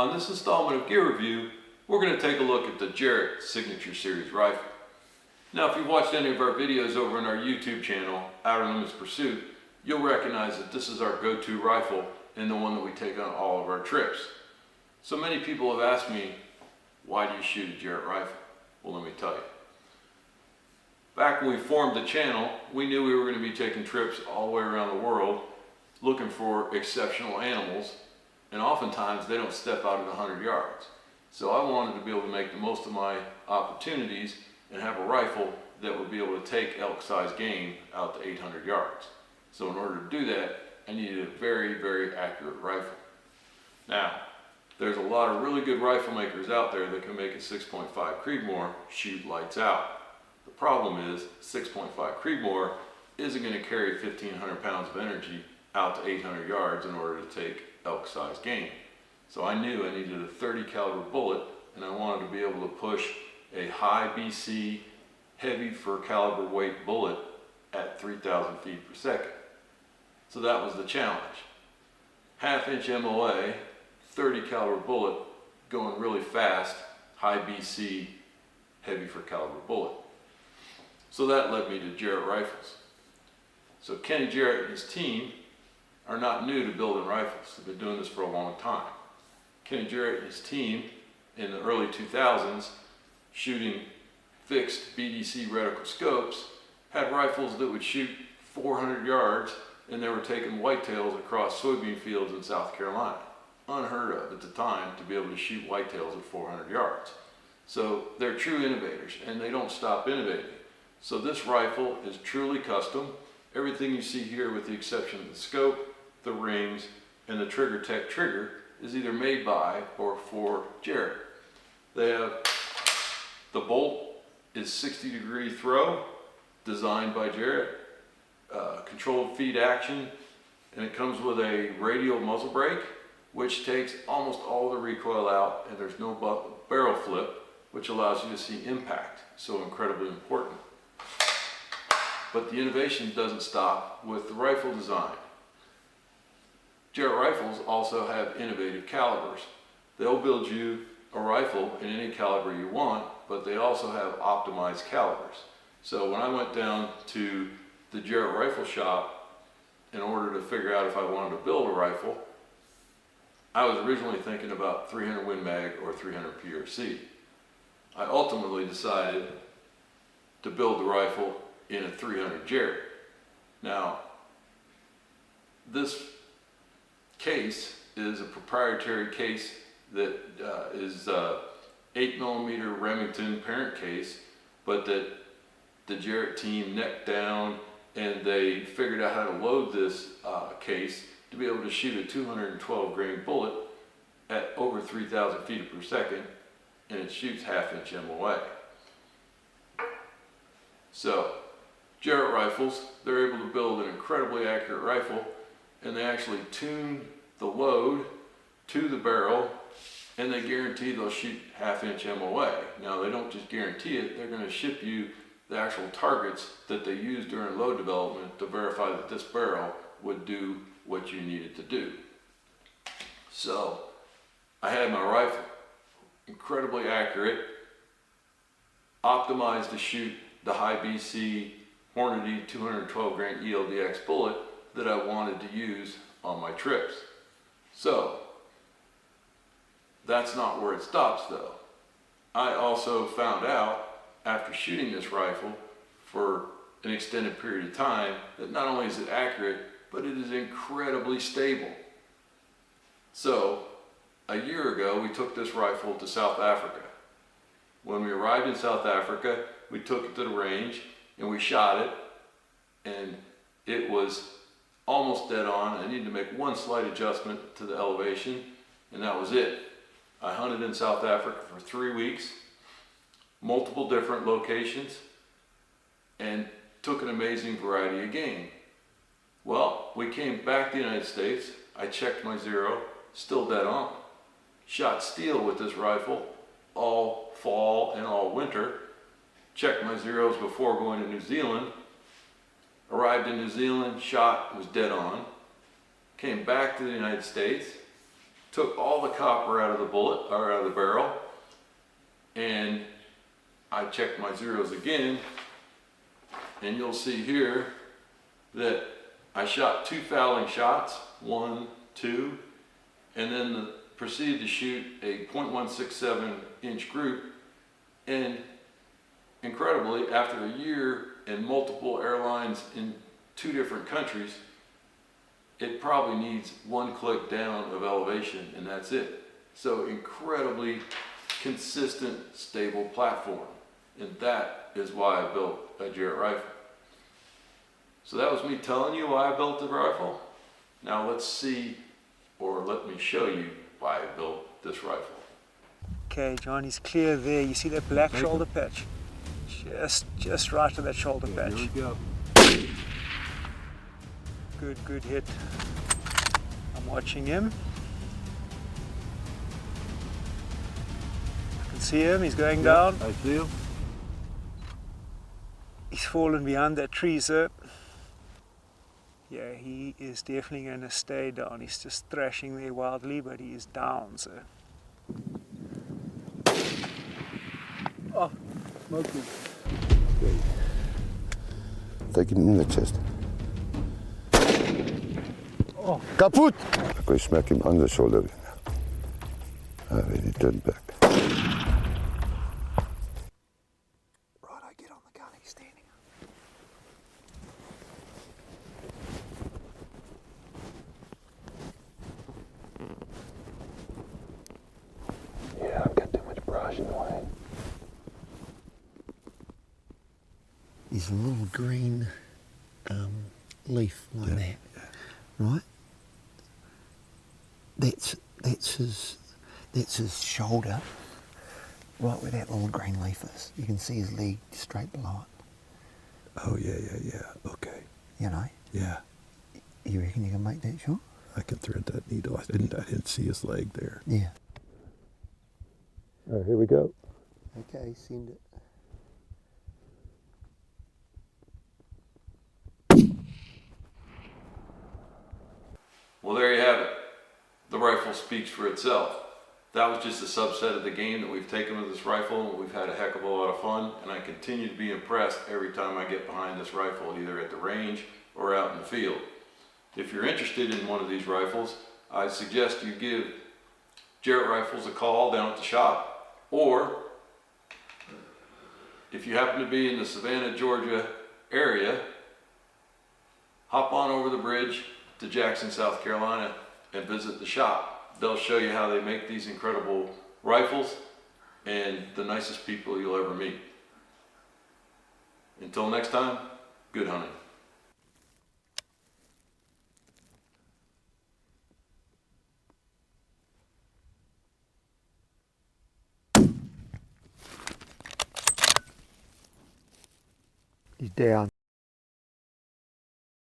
On this installment of Gear Review, we're going to take a look at the Jarrett Signature Series rifle. Now, if you've watched any of our videos over on our YouTube channel, Outer Limits Pursuit, you'll recognize that this is our go-to rifle and the one that we take on all of our trips. So many people have asked me, why do you shoot a Jarrett rifle? Well, let me tell you. Back when we formed the channel, we knew we were going to be taking trips all the way around the world looking for exceptional animals, and oftentimes they don't step out of 100 yards. So I wanted to be able to make the most of my opportunities and have a rifle that would be able to take elk-sized game out to 800 yards. So in order to do that, I needed a very, very accurate rifle. Now, there's a lot of really good rifle makers out there that can make a 6.5 Creedmoor shoot lights out. The problem is 6.5 Creedmoor isn't going to carry 1,500 pounds of energy out to 800 yards in order to take elk-sized game. So I knew I needed a 30 caliber bullet, and I wanted to be able to push a high BC, heavy for caliber weight bullet at 3,000 feet per second. So that was the challenge. 1/2 inch MOA, 30 caliber bullet, going really fast, high BC, heavy for caliber bullet. So that led me to Jarrett Rifles. So Kenny Jarrett and his team are not new to building rifles. They've been doing this for a long time. Kenny Jarrett and his team in the early 2000s, shooting fixed BDC reticle scopes, had rifles that would shoot 400 yards, and they were taking whitetails across soybean fields in South Carolina. Unheard of at the time to be able to shoot whitetails at 400 yards. So they're true innovators, and they don't stop innovating. So this rifle is truly custom. Everything you see here, with the exception of the scope, the rings, and the Trigger Tech trigger, is either made by or for Jarrett. They have, the bolt is 60-degree throw, designed by Jarrett, controlled feed action, and it comes with a radial muzzle brake, which takes almost all the recoil out, and there's no barrel flip, which allows you to see impact, so incredibly important. But the innovation doesn't stop with the rifle design. Jarrett Rifles also have innovative calibers. They'll build you a rifle in any caliber you want, but they also have optimized calibers. So when I went down to the Jarrett rifle shop in order to figure out if I wanted to build a rifle, I was originally thinking about 300 Win Mag or 300 PRC. I ultimately decided to build the rifle in a 300 Jarrett. Now, this case is a proprietary case that is 8mm Remington parent case, but that the Jarrett team necked down, and they figured out how to load this case to be able to shoot a 212 grain bullet at over 3,000 feet per second, and it shoots 1/2 inch MOA. So Jarrett Rifles, they're able to build an incredibly accurate rifle, and they actually tune the load to the barrel, and they guarantee they'll shoot 1/2 inch MOA. Now, they don't just guarantee it, they're going to ship you the actual targets that they use during load development to verify that this barrel would do what you need it to do. So I had my rifle, incredibly accurate, optimized to shoot the high BC Hornady 212 grain ELDX bullet that I wanted to use on my trips. So that's not where it stops though. I also found out after shooting this rifle for an extended period of time that not only is it accurate, but it is incredibly stable. So a year ago, we took this rifle to South Africa. When we arrived in South Africa, we took it to the range and we shot it, and it was almost dead on. I needed to make one slight adjustment to the elevation, and that was it. I hunted in South Africa for 3 weeks, multiple different locations, and took an amazing variety of game. Well, we came back to the United States. I checked my zero, still dead on. Shot steel with this rifle all fall and all winter. Checked my zeros before going to New Zealand. Arrived in New Zealand, shot, was dead on. Came back to the United States, took all the copper out of the bullet, or out of the barrel, and I checked my zeros again, and you'll see here that I shot 2 fouling shots, 1, 2, and then proceeded to shoot a .167 inch group. And incredibly, after a year and multiple airlines in 2 different countries, it probably needs 1 click down of elevation, and that's it. So incredibly consistent, stable platform. And that is why I built a Jarrett rifle. So that was me telling you why I built the rifle. Now let's see, or let me show you why I built this rifle. Okay, John, he's clear there. You see that black shoulder patch? Just right to that shoulder patch. Here we go. Good hit. I'm watching him. I can see him, he's going down. I see him. He's fallen behind that tree, sir. Yeah, he is definitely going to stay down. He's just thrashing there wildly, but he is down, sir. Oh, smoking. Take him in the chest. Oh. Kaput! I smack him on the shoulder. And he turned back. Right, I get on the gun, he's standing up. Yeah, I've got too much brush in the way. There's a little green leaf like that, right? That's his shoulder, right where that little green leaf is. You can see his leg straight below it. Oh, yeah. Okay. You know? Yeah. You reckon you can make that shot? I can thread that needle. I didn't see his leg there. Yeah. All right, here we go. Okay, send it. Well, there you have it. The rifle speaks for itself. That was just a subset of the game that we've taken with this rifle. We've had a heck of a lot of fun, and I continue to be impressed every time I get behind this rifle, either at the range or out in the field. If you're interested in one of these rifles, I suggest you give Jarrett Rifles a call down at the shop, or if you happen to be in the Savannah, Georgia area, hop on over the bridge to Jackson, South Carolina, and visit the shop. They'll show you how they make these incredible rifles, and the nicest people you'll ever meet. Until next time, good hunting. He's down.